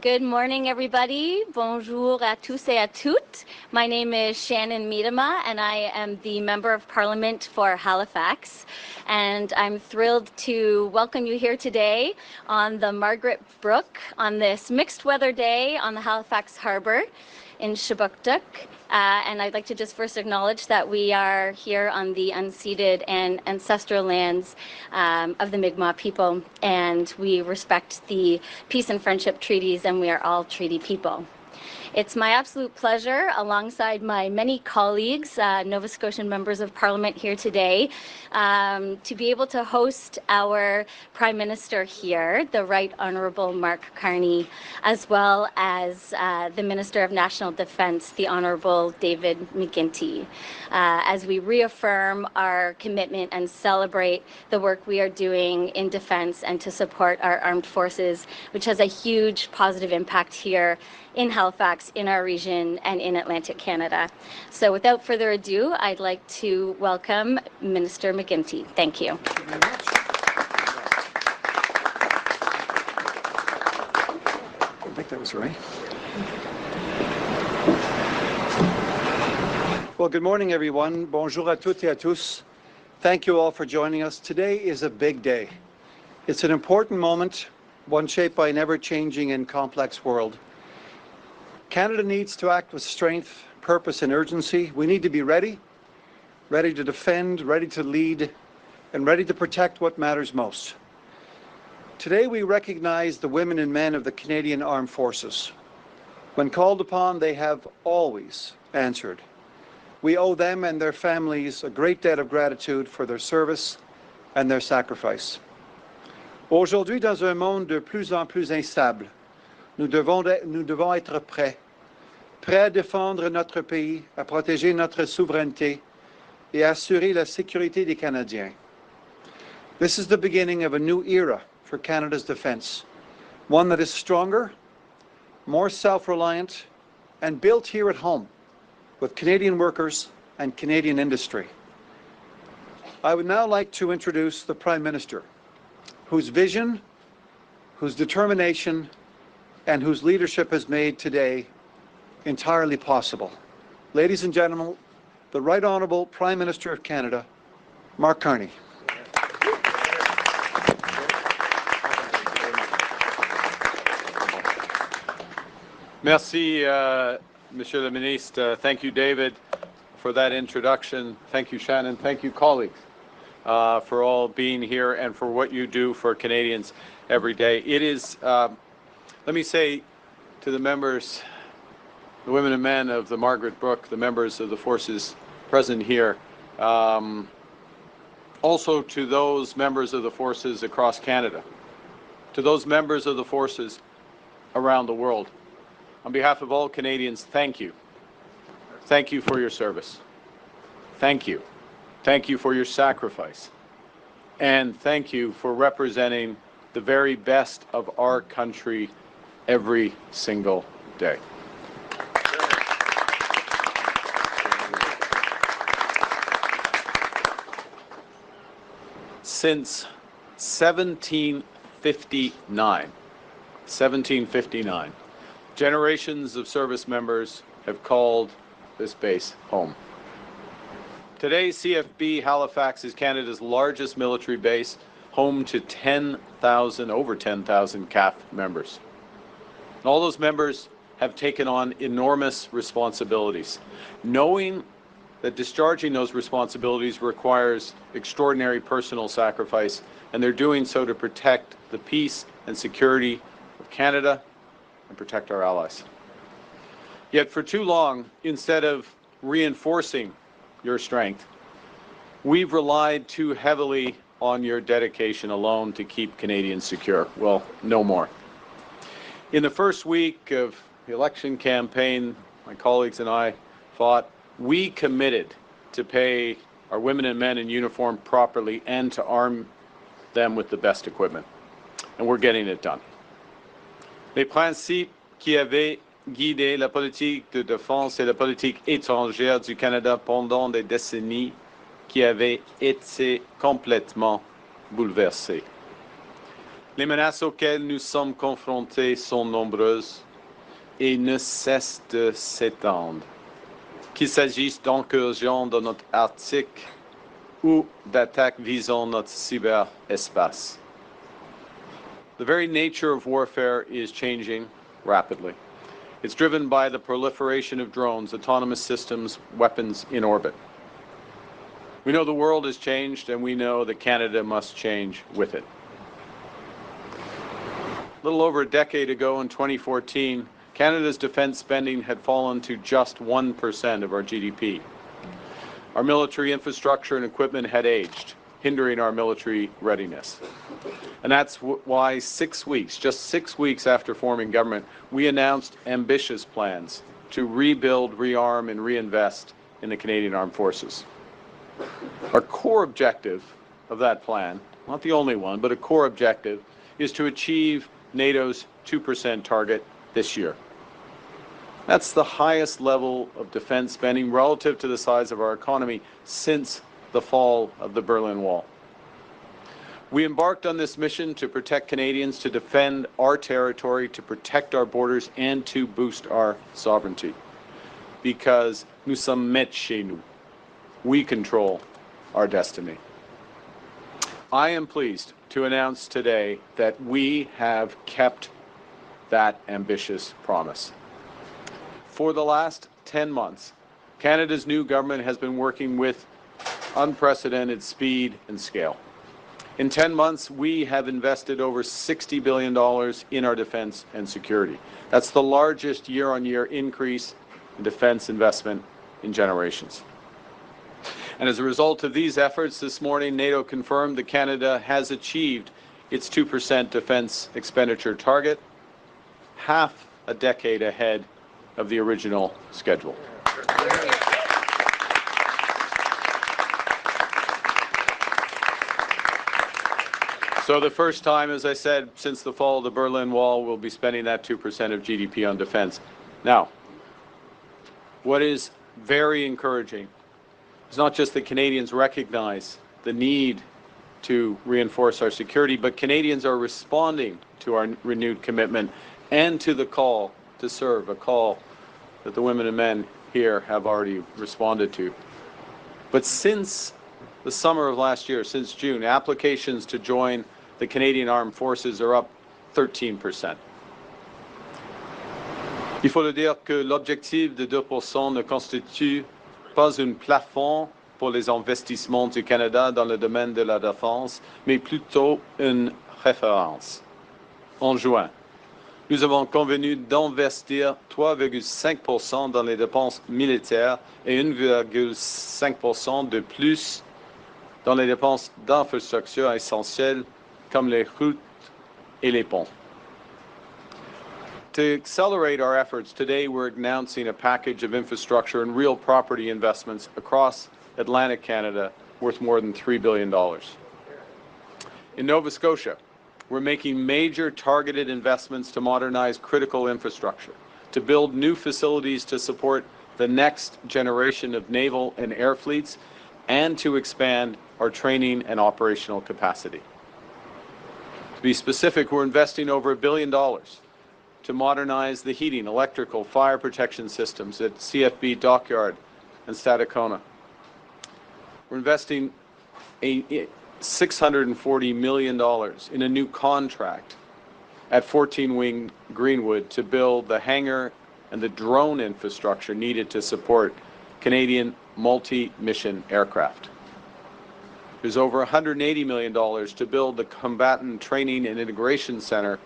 Good morning, everybody. Bonjour à tous et à toutes. My name is Shannon Miedema, and I am the Member of Parliament for Halifax. And I'm thrilled to welcome you here today on the Margaret Brook on this mixed weather day on the Halifax Harbour in Shabuktuk. And I'd like to just first acknowledge that we are here on the unceded and ancestral lands of the Mi'kmaq people, and we respect the peace and friendship treaties, and we are all treaty people. It's my absolute pleasure, alongside my many colleagues, Nova Scotian members of Parliament here today, to be able to host our Prime Minister here, the Right Honourable Mark Carney, as well as the Minister of National Defence, the Honourable David McGuinty, as we reaffirm our commitment and celebrate the work we are doing in defence and to support our armed forces, which has a huge positive impact here in Halifax, in our region, and in Atlantic Canada. So without further ado, I'd like to welcome Minister McGuinty. Thank you. Thank you very much. I think that was right. Well, good morning, everyone. Bonjour à toutes et à tous. Thank you all for joining us. Today is a big day. It's an important moment, one shaped by an ever-changing and complex world. Canada needs to act with strength, purpose, and urgency. We need to be ready to defend, ready to lead, and ready to protect what matters most. Today, we recognize the women and men of the Canadian Armed Forces. When called upon, they have always answered. We owe them and their families a great debt of gratitude for their service and their sacrifice. Aujourd'hui, dans un monde de plus en plus instable, nous devons être prêts à défendre notre pays, à protéger notre souveraineté et à assurer la sécurité des Canadiens. This is the beginning of a new era for Canada's defence, one that is stronger, more self-reliant, and built here at home with Canadian workers and Canadian industry. I would now like to introduce the Prime Minister, whose vision, whose determination, and whose leadership has made today entirely possible. Ladies and gentlemen, the Right Honourable Prime Minister of Canada, Mark Carney. Merci, Monsieur le Ministre. Thank you, David, for that introduction. Thank you, Shannon. Thank you, colleagues, for all being here and for what you do for Canadians every day. It is, let me say to the members, the women and men of the Margaret Brook, the members of the forces present here, also to those members of the forces across Canada, to those members of the forces around the world. On behalf of all Canadians, thank you. Thank you for your service. Thank you. Thank you for your sacrifice. And thank you for representing the very best of our country every single day. Since 1759, generations of service members have called this base home. Today, CFB Halifax is Canada's largest military base, home to over 10,000 CAF members. And all those members have taken on enormous responsibilities, knowing that discharging those responsibilities requires extraordinary personal sacrifice, and they're doing so to protect the peace and security of Canada and protect our allies. Yet for too long, instead of reinforcing your strength, we've relied too heavily on your dedication alone to keep Canadians secure. Well, no more. In the first week of the election campaign, my colleagues and I thought we committed to pay our women and men in uniform properly and to arm them with the best equipment. And we're getting it done. Les principes qui avaient guidé la politique de défense et la politique étrangère du Canada pendant des décennies qui avaient été complètement bouleversés. Les menaces auxquelles nous sommes confrontés sont nombreuses et ne cessent de s'étendre. Qu'il s'agisse d'incursions dans notre Arctique ou d'attaques visant notre cyberespace. The very nature of warfare is changing rapidly. It's driven by the proliferation of drones, autonomous systems, weapons in orbit. We know the world has changed, and we know that Canada must change with it. A little over a decade ago, in 2014, Canada's defence spending had fallen to just 1% of our GDP. Our military infrastructure and equipment had aged, hindering our military readiness. And that's why 6 weeks, just 6 weeks after forming government, we announced ambitious plans to rebuild, rearm, and reinvest in the Canadian Armed Forces. Our core objective of that plan, not the only one, but a core objective, is to achieve NATO's 2% target this year. That's the highest level of defense spending relative to the size of our economy since the fall of the Berlin Wall. We embarked on this mission to protect Canadians, to defend our territory, to protect our borders, and to boost our sovereignty. Because nous sommes maîtres chez nous. We control our destiny. I am pleased to announce today that we have kept that ambitious promise. For the last 10 months, Canada's new government has been working with unprecedented speed and scale. In 10 months, we have invested over $60 billion in our defense and security. That's the largest year-on-year increase in defense investment in generations. And as a result of these efforts, this morning, NATO confirmed that Canada has achieved its 2% defense expenditure target, half a decade ahead of the original schedule. So the first time, as I said, since the fall of the Berlin Wall, we'll be spending that 2% of GDP on defense. Now, what is very encouraging is not just that Canadians recognize the need to reinforce our security, but Canadians are responding to our renewed commitment and to the call to serve, a call that the women and men here have already responded to. But since the summer of last year, since June, applications to join the Canadian Armed Forces are up 13%. Il faut le dire que l'objectif de 2% ne constitue pas un plafond pour les investissements du Canada dans le domaine de la défense, mais plutôt une référence. En juin, nous avons convenu d'investir 3,5% dans les dépenses militaires et 1,5% de plus dans les dépenses d'infrastructures essentielles comme les routes et les ponts. To accelerate our efforts, today we're announcing a package of infrastructure and real property investments across Atlantic Canada worth more than $3 billion. In Nova Scotia, we're making major targeted investments to modernize critical infrastructure, to build new facilities to support the next generation of naval and air fleets, and to expand our training and operational capacity. To be specific, we're investing over $1 billion to modernize the heating, electrical, fire protection systems at CFB Dockyard and Stadacona. We're investing $640 million in a new contract at 14 Wing Greenwood to build the hangar and the drone infrastructure needed to support Canadian multi-mission aircraft. There's over $180 million to build the Combatant Training and Integration Centre,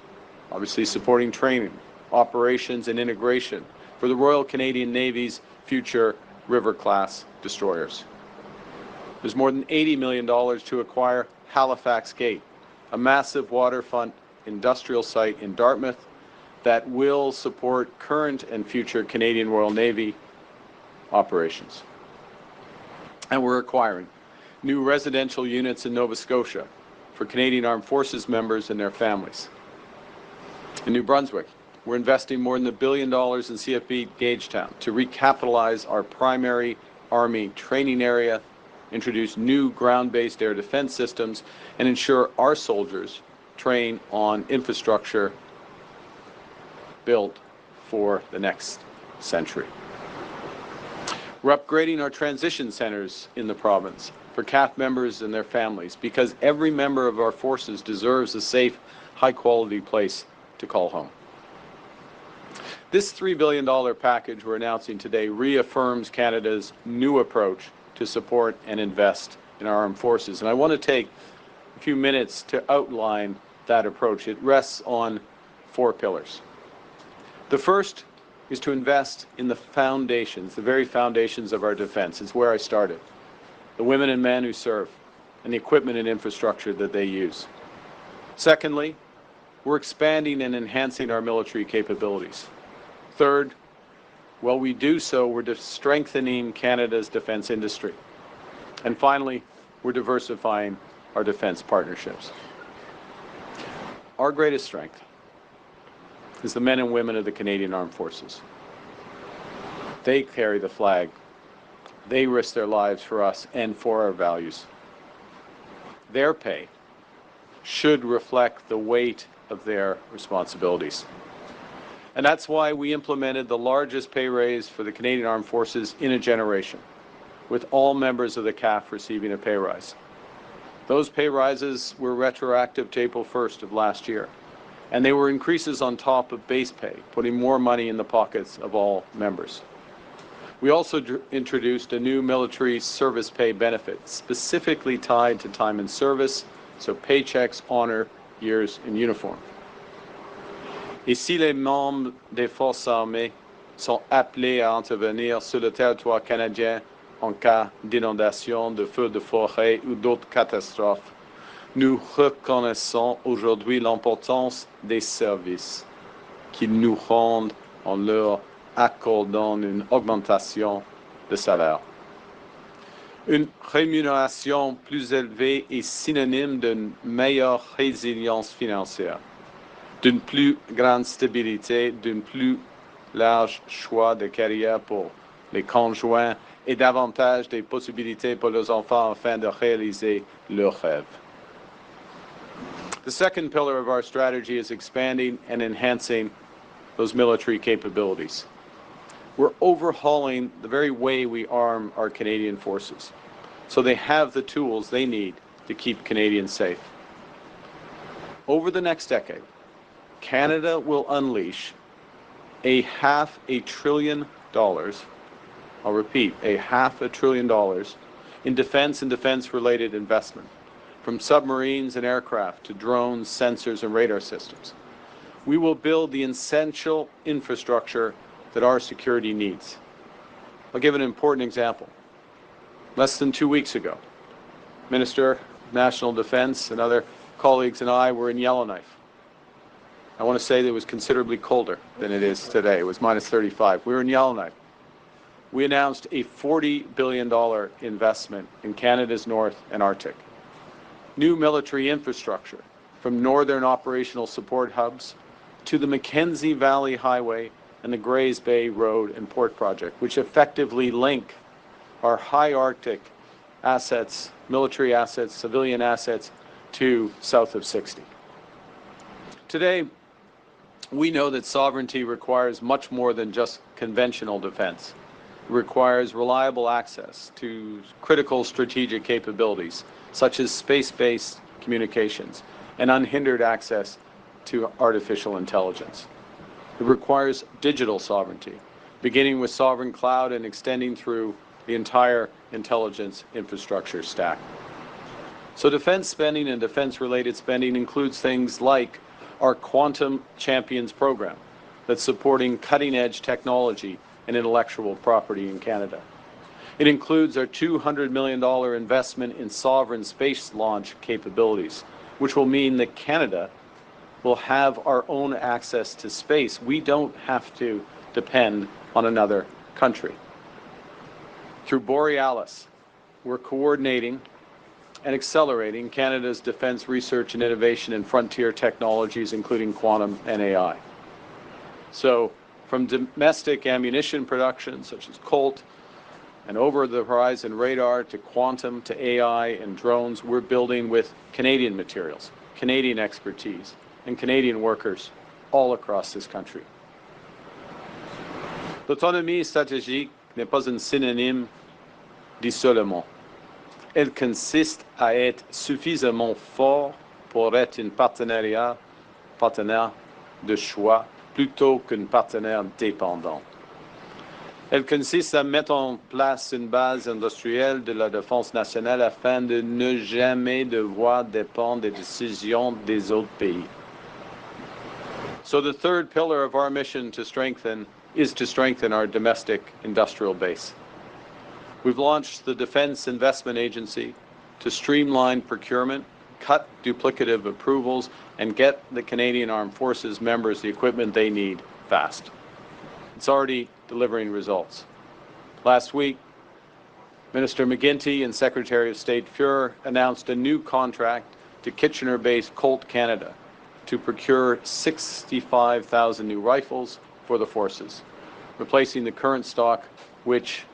obviously supporting training, operations, and integration for the Royal Canadian Navy's future River-class destroyers. There's more than $80 million to acquire Halifax Gate, a massive waterfront industrial site in Dartmouth that will support current and future Canadian Royal Navy operations. And we're acquiring new residential units in Nova Scotia for Canadian Armed Forces members and their families. In New Brunswick, we're investing more than $1 billion in CFB Gagetown to recapitalize our primary Army training area, introduce new ground-based air defense systems, and ensure our soldiers train on infrastructure built for the next century. We're upgrading our transition centers in the province for CAF members and their families, because every member of our forces deserves a safe, high-quality place to call home. This $3 billion package we're announcing today reaffirms Canada's new approach to support and invest in our armed forces. And I want to take a few minutes to outline that approach. It rests on 4 pillars. The first is to invest in the foundations, the very foundations of our defense. It's where I started. The women and men who serve, and the equipment and infrastructure that they use. Secondly, we're expanding and enhancing our military capabilities. Third, while we do so, we're strengthening Canada's defense industry. And finally, we're diversifying our defense partnerships. Our greatest strength is the men and women of the Canadian Armed Forces. They carry the flag. They risk their lives for us and for our values. Their pay should reflect the weight of their responsibilities. And that's why we implemented the largest pay raise for the Canadian Armed Forces in a generation, with all members of the CAF receiving a pay rise. Those pay rises were retroactive to April 1st of last year, and they were increases on top of base pay, putting more money in the pockets of all members. We also introduced a new military service pay benefit specifically tied to time in service, so paychecks honor years in uniform. Et si les membres des forces armées sont appelés à intervenir sur le territoire canadien en cas d'inondation, de feux de forêt ou d'autres catastrophes, nous reconnaissons aujourd'hui l'importance des services qu'ils nous rendent en leur accordant une augmentation de salaire. Une rémunération plus élevée est synonyme d'une meilleure résilience financière, d'une plus grande stabilité, d'un plus large choix de carrière pour les conjoints et davantage de possibilités pour les enfants afin de réaliser leurs rêves. The second pillar of our strategy is expanding and enhancing those military capabilities. We're overhauling the very way we arm our Canadian forces, so they have the tools they need to keep Canadians safe. Over the next decade, Canada will unleash $500 billion, I'll repeat, $500 billion in defense and defense-related investment, from submarines and aircraft to drones, sensors, and radar systems. We will build the essential infrastructure that our security needs. I'll give an important example. Less than 2 weeks ago, Minister of National Defense and other colleagues and I were in Yellowknife. I want to say that it was considerably colder than it is today. It was minus 35. We were in Yellowknife. We announced a $40 billion investment in Canada's North and Arctic. New military infrastructure, from northern operational support hubs to the Mackenzie Valley Highway and the Grays Bay Road and Port Project, which effectively link our high Arctic assets, military assets, civilian assets, to south of 60. Today, we know that sovereignty requires much more than just conventional defense. It requires reliable access to critical strategic capabilities, such as space-based communications and unhindered access to artificial intelligence. It requires digital sovereignty, beginning with sovereign cloud and extending through the entire intelligence infrastructure stack. So defense spending and defense-related spending includes things like our Quantum Champions program that's supporting cutting-edge technology and intellectual property in Canada. It includes our $200 million investment in sovereign space launch capabilities, which will mean that Canada will have our own access to space. We don't have to depend on another country. Through Borealis, we're coordinating and accelerating Canada's defense research and innovation in frontier technologies, including quantum and AI. So from domestic ammunition production, such as Colt, and over-the-horizon radar to quantum to AI and drones, we're building with Canadian materials Canadian expertise and Canadian workers all across this country. L'autonomie stratégique n'est pas un synonyme d'isolement. Elle consiste à être suffisamment fort pour être un partenaire de choix plutôt qu'un partenaire dépendant. Elle consiste à mettre en place une base industrielle de la défense nationale afin de ne jamais devoir dépendre des décisions des autres pays. So the third pillar of our mission is to strengthen our domestic industrial base. We've launched the Defence Investment Agency to streamline procurement, cut duplicative approvals, and get the Canadian Armed Forces members the equipment they need fast. It's already delivering results. Last week, Minister McGuinty and Secretary of State Fuhrer announced a new contract to Kitchener-based Colt Canada to procure 65,000 new rifles for the forces, replacing the current stock, which,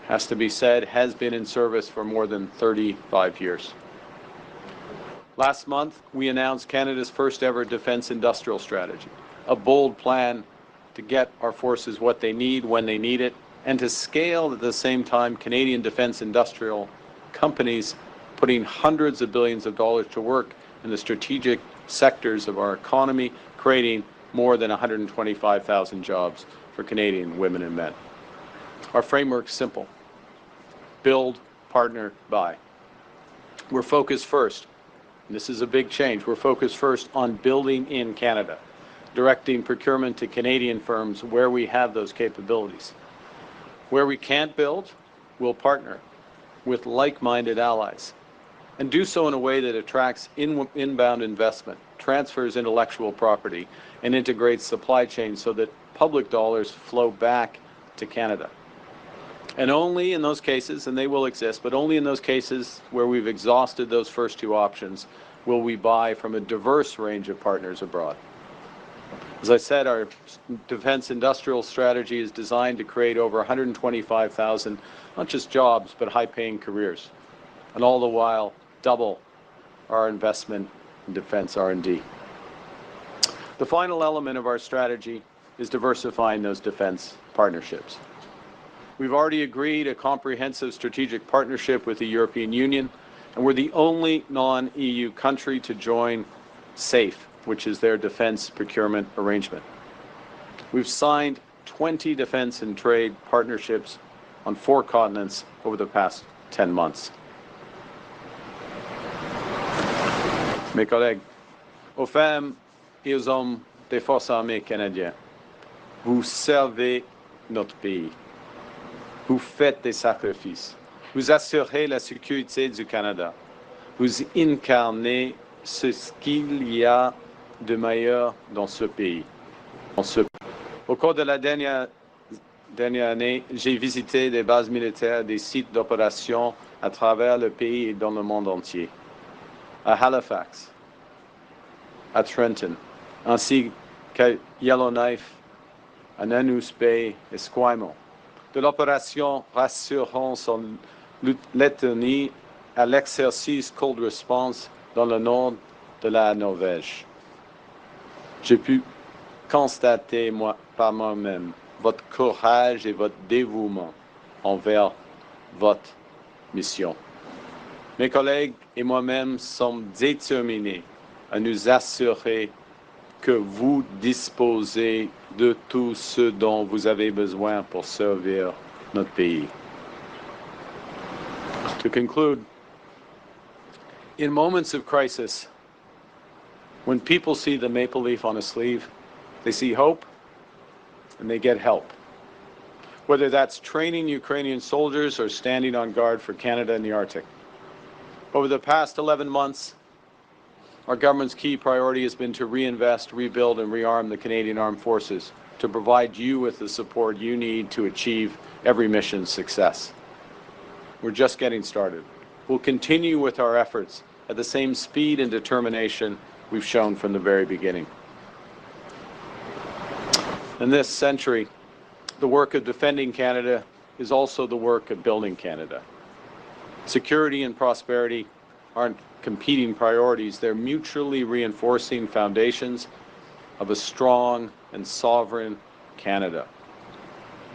has to be said, has been in service for more than 35 years. Last month, we announced Canada's first ever defence industrial strategy, a bold plan to get our forces what they need when they need it, and to scale at the same time Canadian defence industrial companies putting hundreds of billions of dollars to work in the strategic sectors of our economy, creating more than 125,000 jobs for Canadian women and men. Our framework's simple: build, partner, buy. We're focused first, and this is a big change, we're focused first on building in Canada, directing procurement to Canadian firms where we have those capabilities. Where we can't build, we'll partner with like-minded allies, and do so in a way that attracts inbound investment, transfers intellectual property, and integrates supply chains so that public dollars flow back to Canada. And only in those cases, and they will exist, but only in those cases where we've exhausted those first two options will we buy from a diverse range of partners abroad. As I said, our defence industrial strategy is designed to create over 125,000, not just jobs, but high-paying careers, and all the while double our investment in defence R&D. The final element of our strategy is diversifying those defence partnerships. We've already agreed a comprehensive strategic partnership with the European Union, and we're the only non-EU country to join SAFE, which is their defence procurement arrangement. We've signed 20 defence and trade partnerships on 4 continents over the past 10 months. Mes collègues, aux femmes et aux hommes des forces armées canadiennes, vous servez notre pays. Vous faites des sacrifices. Vous assurez la sécurité du Canada. Vous incarnez ce qu'il y a de meilleur dans ce pays. Au cours de la dernière année, j'ai visité des bases militaires, des sites d'opération à travers le pays et dans le monde entier. À Halifax, à Trenton, ainsi qu'à Yellowknife, à Nanu's Bay et Esquimalt. De l'opération rassurant son Lettonie à l'exercice Cold Response dans le nord de la Norvège. J'ai pu constater par moi-même votre courage et votre dévouement envers votre mission. Mes collègues et moi-même sommes déterminés à nous assurer que vous disposez de tout ce dont vous avez besoin pour servir notre pays. To conclude, in moments of crisis, when people see the maple leaf on a sleeve, they see hope and they get help. Whether that's training Ukrainian soldiers or standing on guard for Canada in the Arctic. Over the past 11 months, our government's key priority has been to reinvest, rebuild, and rearm the Canadian Armed Forces to provide you with the support you need to achieve every mission's success. We're just getting started. We'll continue with our efforts at the same speed and determination we've shown from the very beginning. In this century, the work of defending Canada is also the work of building Canada. Security and prosperity aren't competing priorities. They're mutually reinforcing foundations of a strong and sovereign Canada.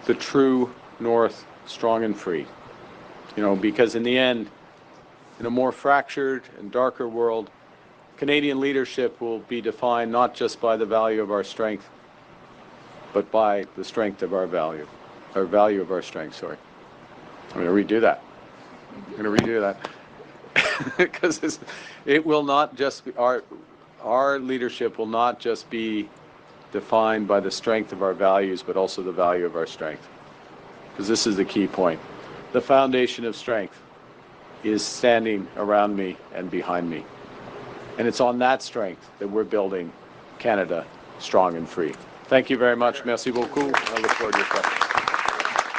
The true North, strong and free. You know, because in the end, in a more fractured and darker world, Canadian leadership will be defined not just by the value of our strength, but by the strength of our value of our strength, sorry. I'm going to redo that. Because it will not just be, our leadership will not just be defined by the strength of our values, but also the value of our strength. Because this is the key point. The foundation of strength is standing around me and behind me. And it's on that strength that we're building Canada strong and free. Thank you very much. Merci beaucoup. I look forward to your questions.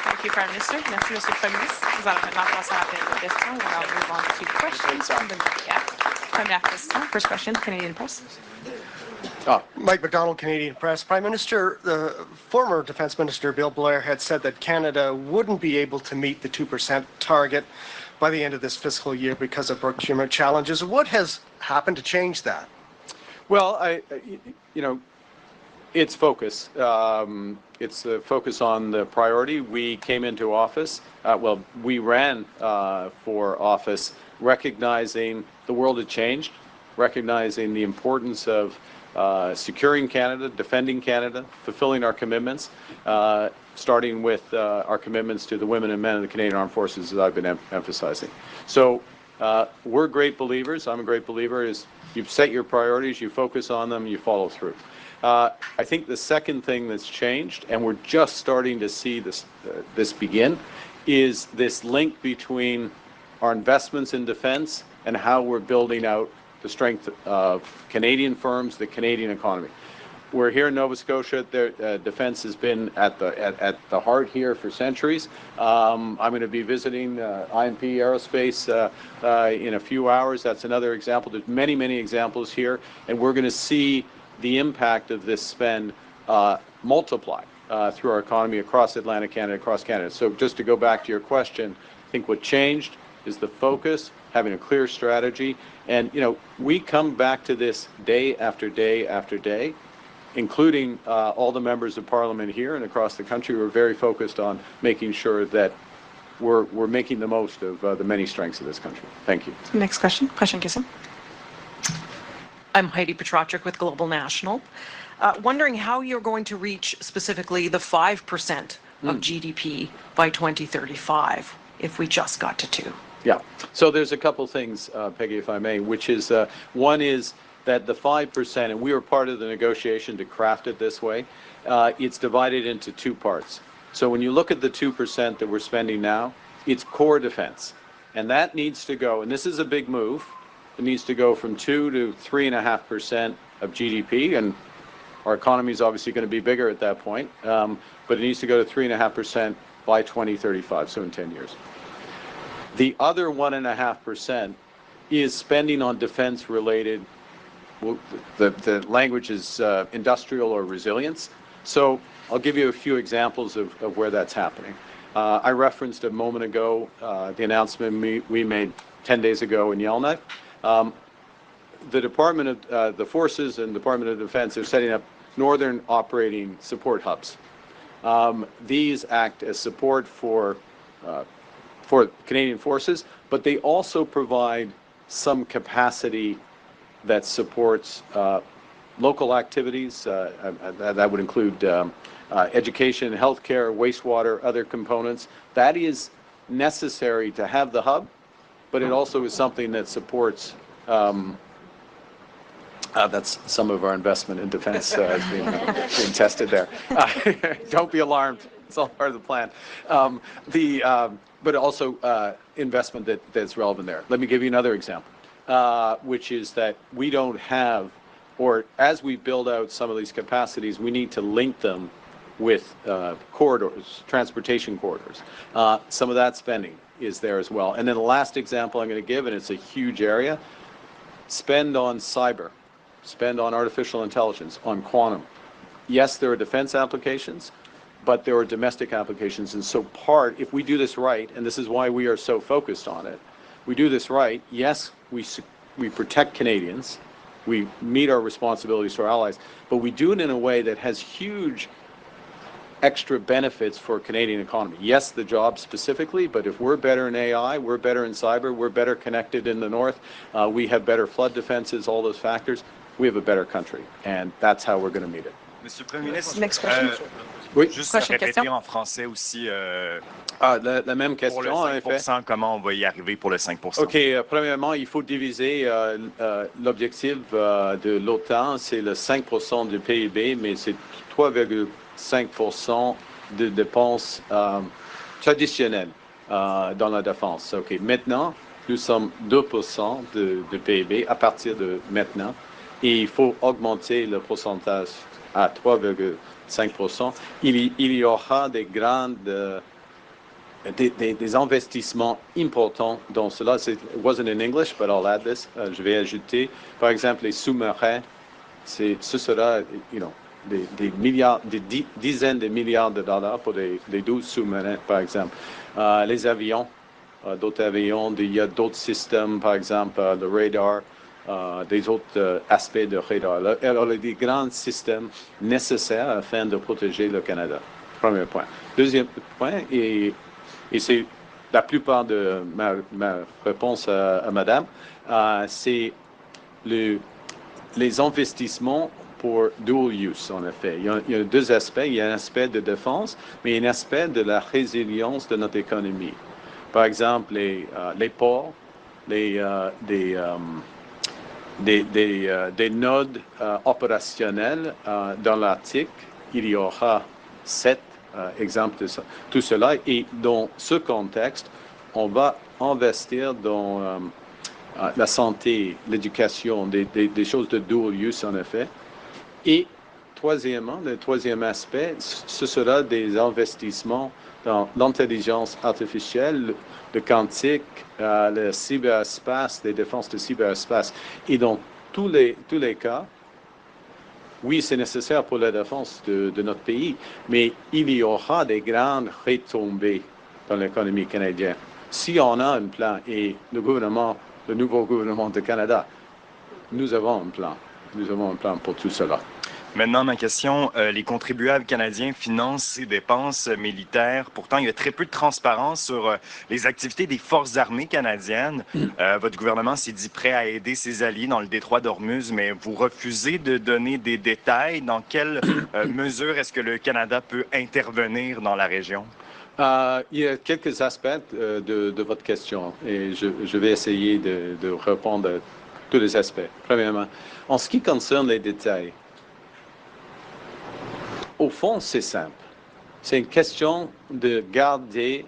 Thank you, Prime Minister. Merci, Monsieur le Premier ministre. Nous allons maintenant passer à la période de questions. We'll now move on to questions from the media. Premier minister, first question, Canadian Press. Mike McDonald, Canadian Press. Prime Minister, the former Defence Minister Bill Blair had said that Canada wouldn't be able to meet the 2% target by the end of this fiscal year because of procurement challenges. What has happened to change that? Well, it's focus. It's the focus on the priority. We came into office, we ran for office recognizing the world had changed, recognizing the importance of securing Canada, defending Canada, fulfilling our commitments, starting with our commitments to the women and men of the Canadian Armed Forces, as I've been emphasizing. So we're great believers. I'm a great believer is you set your priorities, you focus on them, you follow through. I think the second thing that's changed, and we're just starting to see this begin, is this link between our investments in defense and how we're building out the strength of Canadian firms, the Canadian economy. We're here in Nova Scotia. Defense has been at the heart here for centuries. I'm going to be visiting IMP Aerospace in a few hours. That's another example. There's many, many examples here, and we're going to see the impact of this spend multiply through our economy across Atlantic Canada, across Canada. So just to go back to your question, I think what changed is the focus, having a clear strategy, and we come back to this day after day after day, including all the members of Parliament here and across the country. We're very focused on making sure that we're making the most of the many strengths of this country. Thank you. Next question, question Kissin. I'm Heidi Petrachik with Global National. Wondering how you're going to reach specifically the 5% of GDP by 2035 if we just got to 2%. Yeah. So there's a couple things, Peggy, if I may, which is one is that the 5%, and we were part of the negotiation to craft it this way, it's divided into two parts. So when you look at the 2% that we're spending now, it's core defense. And that needs to go, and this is a big move, it needs to go from 2 to 3.5% of GDP, and our economy is obviously going to be bigger at that point, but it needs to go to 3.5% by 2035, so in 10 years. The other 1.5% is spending on defense-related, well, the language is industrial or resilience. So I'll give you a few examples of where that's happening. I referenced a moment ago the announcement we made 10 days ago in Yellowknife. The Department of the Forces and Department of Defense are setting up northern operating support hubs. These act as support for Canadian forces, but they also provide some capacity that supports local activities. That would include education, healthcare, wastewater, other components. That is necessary to have the hub, but it also is something that supports that's some of our investment in defense being tested there. Don't be alarmed. It's all part of the plan. But also investment that's relevant there. Let me give you another example, which is that we don't have, or as we build out some of these capacities, we need to link them with corridors, transportation corridors. Some of that spending is there as well. And then the last example I'm going to give, and it's a huge area, spend on cyber, spend on artificial intelligence, on quantum. Yes, there are defense applications, but there are domestic applications. And so if we do this right, and this is why we are so focused on it, we do this right, yes, we protect Canadians, we meet our responsibilities to our allies, but we do it in a way that has huge extra benefits for Canadian economy. Yes, the job specifically, but if we're better in AI, we're better in cyber, we're better connected in the north, we have better flood defenses, all those factors, we have a better country, and that's how we're going to meet it. Monsieur le Premier ministre, Next question. Oui. juste Prochaine répéter question. en français aussi La même pour le question, en effet. 5%, comment on va y arriver pour le 5%? OK, premièrement, il faut diviser l'objectif de l'OTAN, c'est le 5% du PIB, mais c'est 3,5% de dépenses traditionnelles dans la défense. OK, maintenant, nous sommes 2% de PIB à partir de maintenant, et il faut augmenter le pourcentage à 3,5%. Il y aura des investissements importants dans cela. It wasn't in English, but I'll add this. Je vais ajouter, par exemple, les sous-marins. Ce sera, des milliards, des dizaines de milliards de dollars pour les 12 sous-marins, par exemple. Les avions, d'autres avions, il y a d'autres systèmes, par exemple, le radar, des autres aspects de radar. Alors, il y a des grands systèmes nécessaires afin de protéger le Canada. Premier point. Deuxième point, et c'est la plupart de ma réponse à madame, c'est les investissements pour dual use, en effet. Il y a deux aspects. Il y a un aspect de défense, mais il y a un aspect de la résilience de notre économie. Par exemple, les ports, des nodes opérationnels dans l'Arctique. Il y aura 7 exemples de ça. Tout cela. Et dans ce contexte, on va investir dans la santé, l'éducation, des choses de dual use en effet. Et troisièmement, le troisième aspect, ce sera des investissements dans l'intelligence artificielle, le quantique, le cyberespace, les défenses de cyberespace. Et dans tous les cas, oui, c'est nécessaire pour la défense de notre pays, mais il y aura des grandes retombées dans l'économie canadienne. Si on a un plan, et le nouveau gouvernement du Canada, nous avons un plan. Nous avons un plan pour tout cela. Maintenant, ma question, les contribuables canadiens financent ces dépenses militaires. Pourtant, il y a très peu de transparence sur les activités des forces armées canadiennes. Votre gouvernement s'est dit prêt à aider ses alliés dans le détroit d'Ormuz, mais vous refusez de donner des détails. Dans quelle mesure est-ce que le Canada peut intervenir dans la région? Il y a quelques aspects de votre question et je vais essayer de répondre à tous les aspects. Premièrement, en ce qui concerne les détails, au fond, c'est simple. C'est une question de garder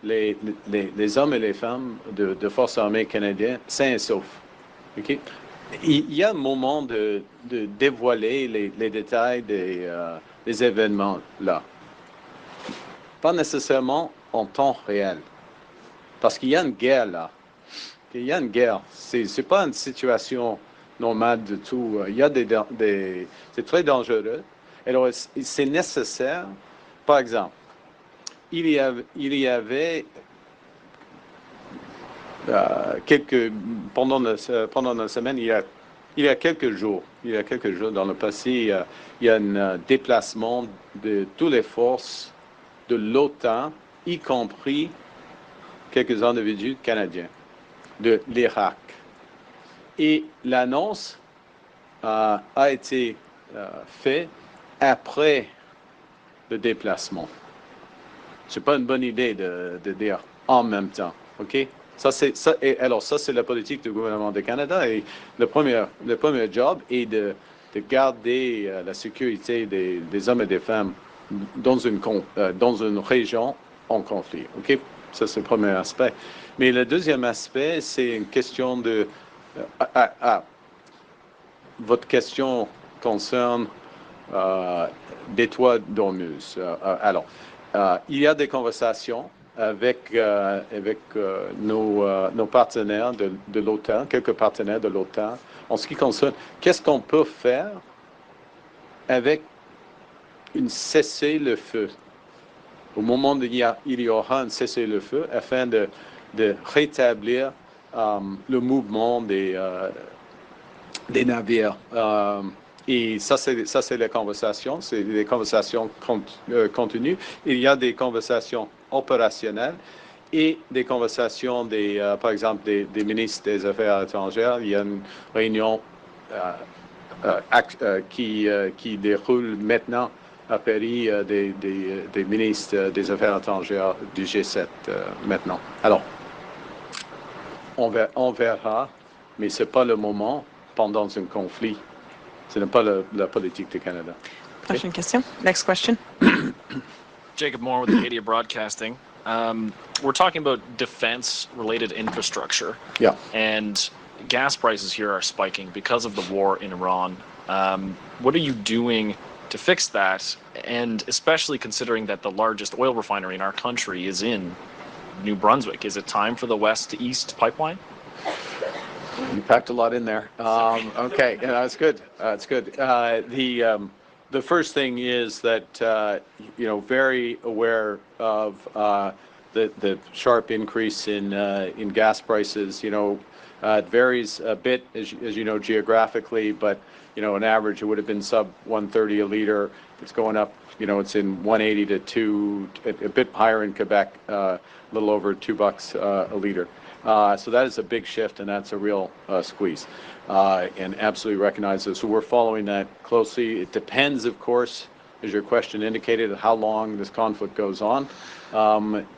les hommes et les femmes de Forces armées canadiennes sains et saufs. Okay? Il y a un moment de dévoiler les détails des événements là. Pas nécessairement en temps réel. Parce qu'il y a une guerre là. Il y a une guerre. C'est pas une situation normale du tout. Il y a c'est très dangereux. Alors, c'est nécessaire. Par exemple, il y avait pendant la semaine, il y a quelques jours dans le passé, il y a un déplacement de toutes les forces de l'OTAN, y compris quelques individus canadiens de l'Irak. Et l'annonce a été faite après le déplacement. C'est pas une bonne idée de dire en même temps, ok? Ça c'est la politique du gouvernement du Canada et le premier job est de garder la sécurité des hommes et des femmes dans une région en conflit, ok? Ça c'est le premier aspect. Mais le deuxième aspect, c'est une question de votre question concerne détroit d'Ormuz. Alors, il y a des conversations avec nos partenaires de l'OTAN, quelques partenaires de l'OTAN, en ce qui concerne qu'est-ce qu'on peut faire avec une cessez-le-feu. Au moment où il y aura un cessez-le-feu, afin de rétablir le mouvement des navires. Et ça, c'est les conversations, c'est des conversations continues. Il y a des conversations opérationnelles et des conversations, par exemple, des ministres des Affaires étrangères. Il y a une réunion qui déroule maintenant à Paris des ministres des Affaires étrangères du G7 maintenant. Alors, on verra, mais ce n'est pas le moment pendant un conflit. Ce n'est pas la politique du Canada. Question. Next question. Jacob Moore with Acadia Broadcasting. We're talking about defense-related infrastructure. Yeah. And gas prices here are spiking because of the war in Iran. What are you doing to fix that? And especially considering that the largest oil refinery in our country is in New Brunswick. Is it time for the west to east pipeline? You packed a lot in there. Okay, yeah, that's good. That's good. The first thing is that very aware of the sharp increase in gas prices. It varies a bit as you know geographically, but on average it would have been sub 130 a liter. It's going up. It's in 180 to 2, a bit higher in Quebec, a little over $2 a liter. So that is a big shift, and that's a real squeeze, and absolutely recognize this. So we're following that closely. It depends, of course, as your question indicated, how long this conflict goes on,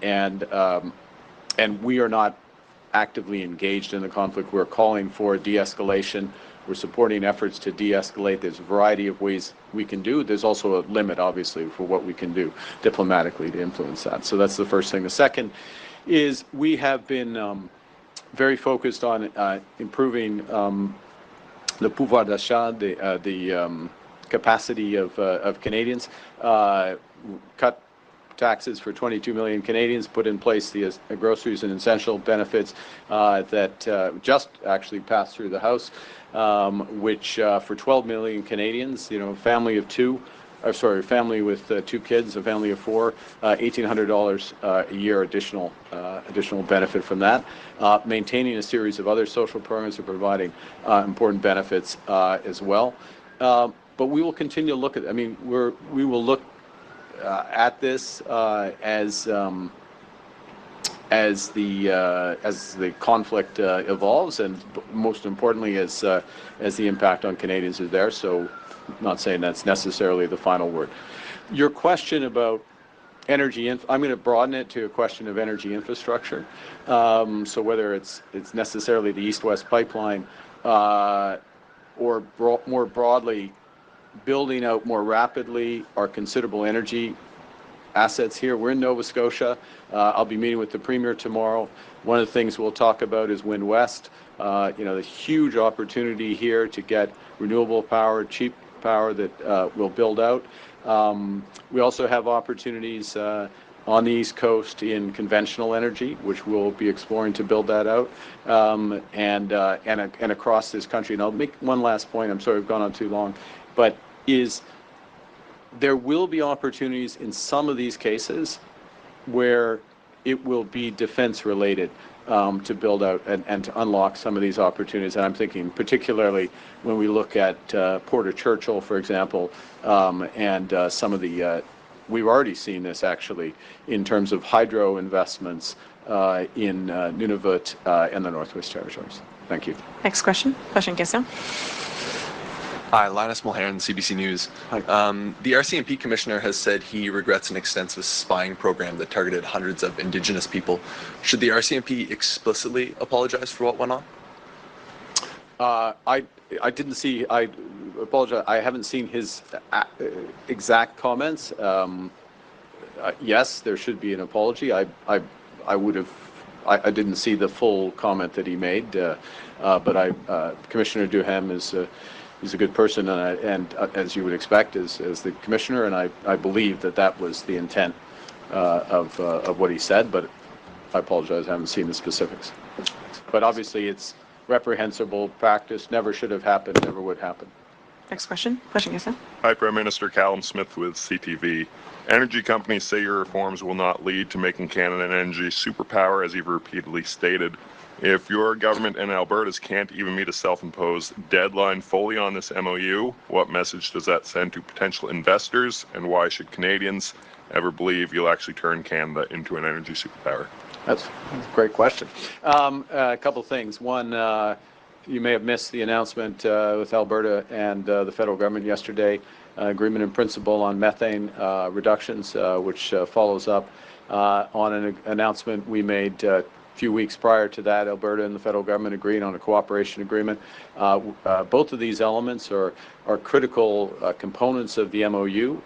and we are not actively engaged in the conflict. We're calling for de-escalation. We're supporting efforts to de-escalate. There's a variety of ways we can do. There's also a limit, obviously, for what we can do diplomatically to influence that. So that's the first thing. The second is we have been very focused on improving the pouvoir d'achat, the capacity of Canadians, cut taxes for 22 million Canadians, put in place the groceries and essential benefits that just actually passed through the House, which for 12 million Canadians, family of two, family with 2 kids, a family of 4, $1,800 a year additional benefit from that. Maintaining a series of other social programs and providing important benefits as well. But we will continue to look at. We will look at this as the conflict evolves, and most importantly, as the impact on Canadians is there. So, I'm not saying that's necessarily the final word. Your question about energy, I'm going to broaden it to a question of energy infrastructure. So whether it's necessarily the East-West pipeline or more broadly, building out more rapidly our considerable energy assets here. We're in Nova Scotia. I'll be meeting with the Premier tomorrow. One of the things we'll talk about is Wind West. The huge opportunity here to get renewable power, cheap power that will build out. We also have opportunities on the East Coast in conventional energy, which we'll be exploring to build that out, and across this country. And I'll make one last point. I'm sorry I've gone on too long, but there will be opportunities in some of these cases where it will be defense related to build out and to unlock some of these opportunities. And I'm thinking particularly when we look at Port of Churchill, for example, and some of the, we've already seen this actually in terms of hydro investments in Nunavut and the Northwest Territories. Thank you. Next question. Question. Hi, Linus Mulhern, CBC News. Hi. The RCMP commissioner has said he regrets an extensive spying program that targeted hundreds of Indigenous people. Should the RCMP explicitly apologize for what went on? I didn't see. I apologize. I haven't seen his exact comments. Yes, there should be an apology. I would have. I didn't see the full comment that he made, but Commissioner Duhem is. He's a good person, and as you would expect, as the commissioner, and I believe that was the intent of what he said. But I apologize, I haven't seen the specifics. But obviously, it's reprehensible practice. Never should have happened. Never would happen. Next question. Question. Hi, Prime Minister Callum Smith with CTV. Energy companies say your reforms will not lead to making Canada an energy superpower, as you've repeatedly stated. If your government and Alberta's can't even meet a self-imposed deadline fully on this MOU, what message does that send to potential investors, and why should Canadians ever believe you'll actually turn Canada into an energy superpower? That's a great question. A couple of things. One, you may have missed the announcement with Alberta and the federal government yesterday, agreement in principle on methane reductions, which follows up on an announcement we made a few weeks prior to that. Alberta and the federal government agreed on a cooperation agreement. Both of these elements are critical components of the MOU,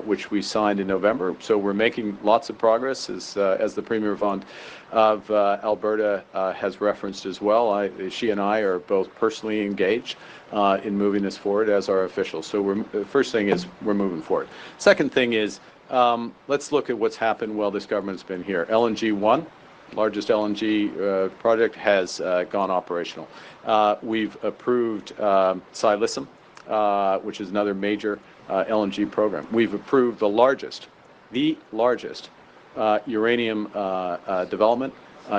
which we signed in November. So we're making lots of progress, as the Premier of Alberta has referenced as well. She and I are both personally engaged in moving this forward as our officials. So the first thing is we're moving forward. Second thing is let's look at what's happened while this government's been here. LNG 1, largest LNG project, has gone operational. We've approved Silissum, which is another major LNG program. We've approved the largest uranium development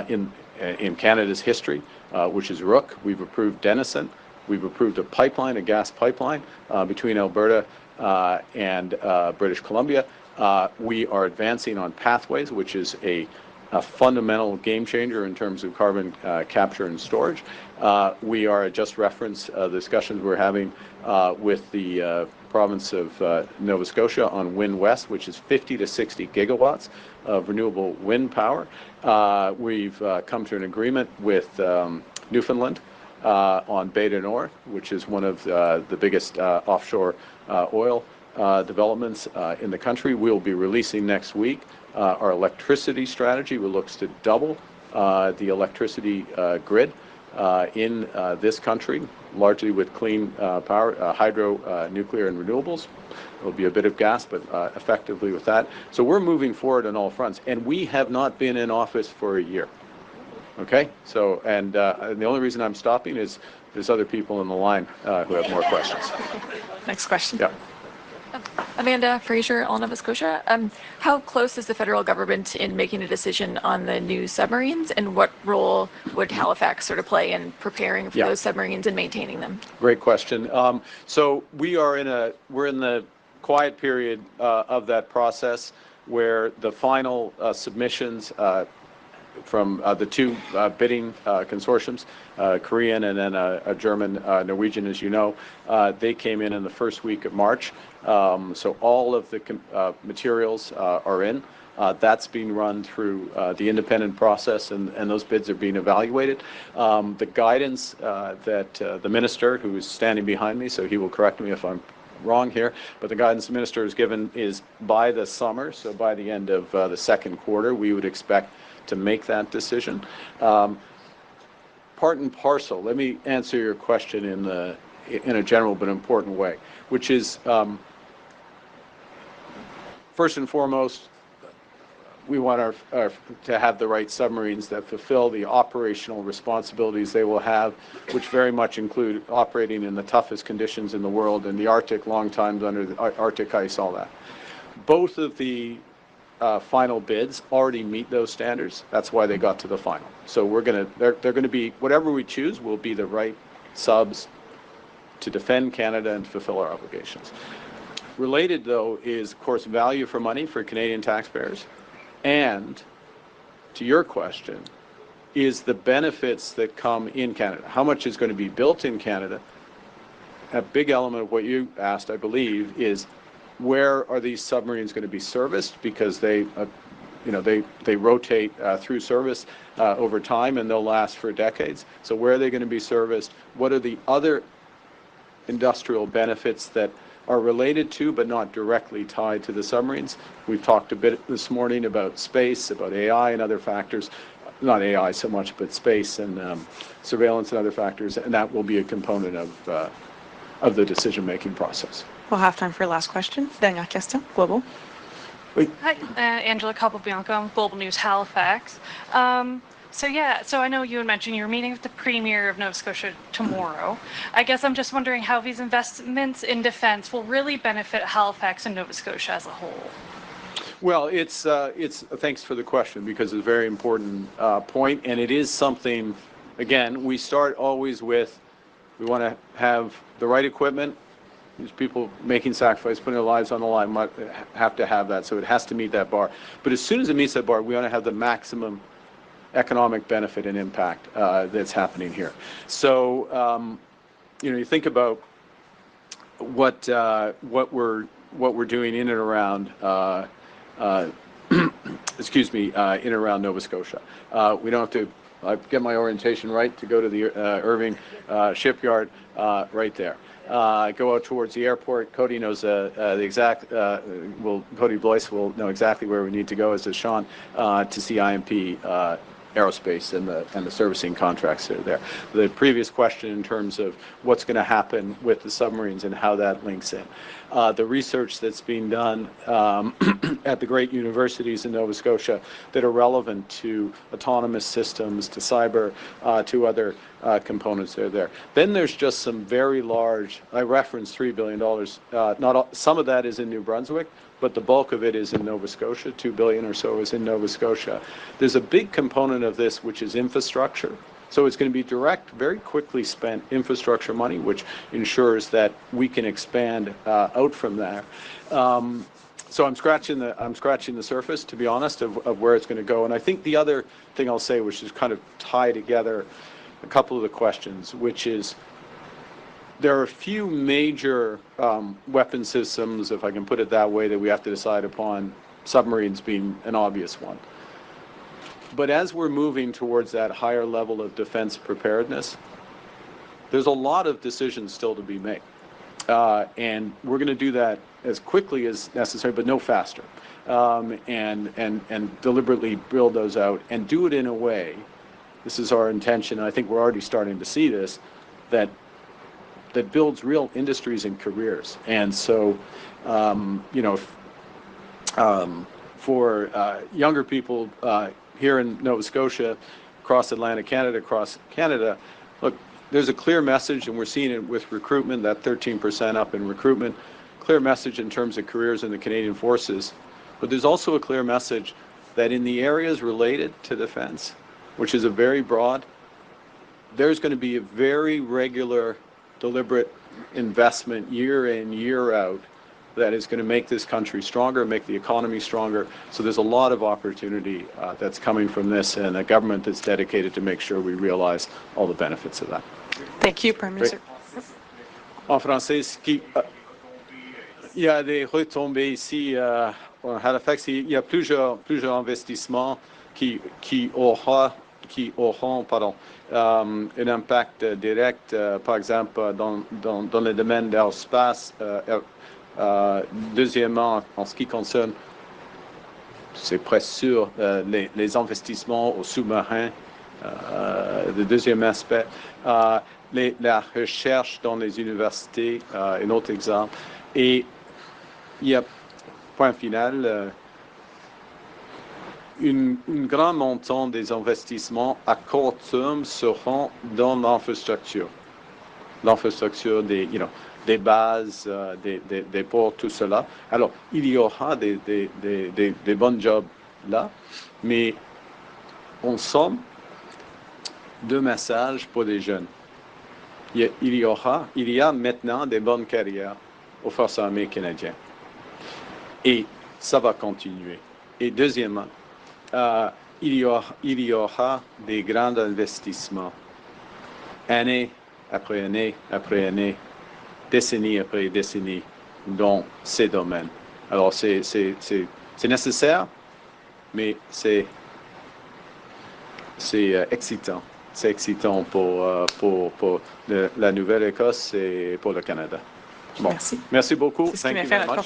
in Canada's history, which is Rook. We've approved Denison. We've approved a pipeline, a gas pipeline between Alberta and British Columbia. We are advancing on Pathways, which is a fundamental game changer in terms of carbon capture and storage. We are just referenced the discussions we're having with the province of Nova Scotia on Wind West, which is 50 to 60 gigawatts of renewable wind power. We've come to an agreement with Newfoundland on Beta North, which is one of the biggest offshore oil developments in the country. We'll be releasing next week our electricity strategy, which looks to double the electricity grid in this country, largely with clean power, hydro, nuclear, and renewables. There'll be a bit of gas, but effectively with that. So we're moving forward on all fronts, and we have not been in office for a year. Okay? So, and the only reason I'm stopping is there's other people in the line who have more questions. Next question. Yeah. Amanda Fraser, all Nova Scotia. How close is the federal government in making a decision on the new submarines, and what role would Halifax sort of play in preparing for those submarines and maintaining them? Great question. So we're in the quiet period of that process where the final submissions from the two bidding consortiums, Korean and then a German, Norwegian, as you know, they came in the first week of March. So all of the materials are in. That's being run through the independent process, and those bids are being evaluated. The guidance that the minister, who is standing behind me, so he will correct me if I'm wrong here, but the guidance the minister has given is by the summer, so by the end of the second quarter, we would expect to make that decision. Part and parcel, let me answer your question in a general but important way, which is first and foremost, we want to have the right submarines that fulfill the operational responsibilities they will have, which very much include operating in the toughest conditions in the world, in the Arctic, long times under the Arctic ice, all that. Both of the final bids already meet those standards. That's why they got to the final. So they're going to be, whatever we choose, will be the right subs to defend Canada and fulfill our obligations. Related, though, is, of course, value for money for Canadian taxpayers. And to your question, is the benefits that come in Canada. How much is going to be built in Canada? A big element of what you asked, I believe, is where are these submarines going to be serviced? Because they rotate through service over time, and they'll last for decades. So where are they going to be serviced? What are the other industrial benefits that are related to but not directly tied to the submarines? We've talked a bit this morning about space, about AI and other factors. Not AI so much, but space and surveillance and other factors, and that will be a component of the decision-making process. We'll have time for a last question. Dernière question, Global. Hi, Angela Capobianco, Global News Halifax. So I know you had mentioned you're meeting with the Premier of Nova Scotia tomorrow. I guess I'm just wondering how these investments in defense will really benefit Halifax and Nova Scotia as a whole. Well, it's thanks for the question because it's a very important point, and it is something. Again, we start always with we want to have the right equipment. These people making sacrifice, putting their lives on the line, might have to have that, so it has to meet that bar. But as soon as it meets that bar, we want to have the maximum economic benefit and impact that's happening here. So, you think about what we're doing in and around. Excuse me, in and around Nova Scotia. We don't have to get my orientation right to go to the Irving shipyard right there. Go out towards the airport. Cody knows the exact. Cody Blois will know exactly where we need to go, as does Sean, to see IMP Aerospace and the servicing contracts that are there. The previous question in terms of what's going to happen with the submarines and how that links in. The research that's being done at the great universities in Nova Scotia that are relevant to autonomous systems, to cyber, to other components that are there. Then there's just some very large, I referenced $3 billion. Some of that is in New Brunswick, but the bulk of it is in Nova Scotia. $2 billion or so is in Nova Scotia. There's a big component of this which is infrastructure. So it's going to be direct, very quickly spent infrastructure money, which ensures that we can expand out from there. So I'm scratching the surface, to be honest, of where it's going to go. And I think the other thing I'll say, which is kind of tie together a couple of the questions, which is there are a few major weapon systems, if I can put it that way, that we have to decide upon, submarines being an obvious one. But as we're moving towards that higher level of defense preparedness, there's a lot of decisions still to be made. And we're going to do that as quickly as necessary, but no faster. And deliberately build those out and do it in a way, this is our intention, and I think we're already starting to see this, that builds real industries and careers. And so, for younger people here in Nova Scotia, across Atlantic Canada, look, there's a clear message, and we're seeing it with recruitment, that 13% up in recruitment, clear message in terms of careers in the Canadian Forces. But there's also a clear message that in the areas related to defense, which is a very broad, there's going to be a very regular, deliberate investment year in, year out that is going to make this country stronger, make the economy stronger. So there's a lot of opportunity that's coming from this, and a government that's dedicated to make sure we realize all the benefits of that. Thank you, Prime Minister. En français, il y a des retombées ici à Halifax. Il y a plusieurs investissements qui auront un impact direct, par exemple, dans le domaine de l'espace. Deuxièmement, en ce qui concerne, c'est presque sûr, les investissements aux sous-marins, le deuxième aspect, la recherche dans les universités, un autre exemple. Et il y a, point final, un grand montant des investissements à court terme seront dans l'infrastructure. L'infrastructure des bases, des ports, tout cela. Alors, il y aura des bons jobs là, mais en somme, deux messages pour les jeunes. Il y a maintenant des bonnes carrières aux forces armées canadiennes. Et ça va continuer. Et deuxièmement, il y aura des grands investissements, année après année après année, décennie après décennie, dans ces domaines. Alors, c'est nécessaire, mais c'est excitant. C'est excitant pour la Nouvelle-Écosse et pour le Canada. Bon. Merci. Merci beaucoup. C'est ce qui Thank m'a you fait very much.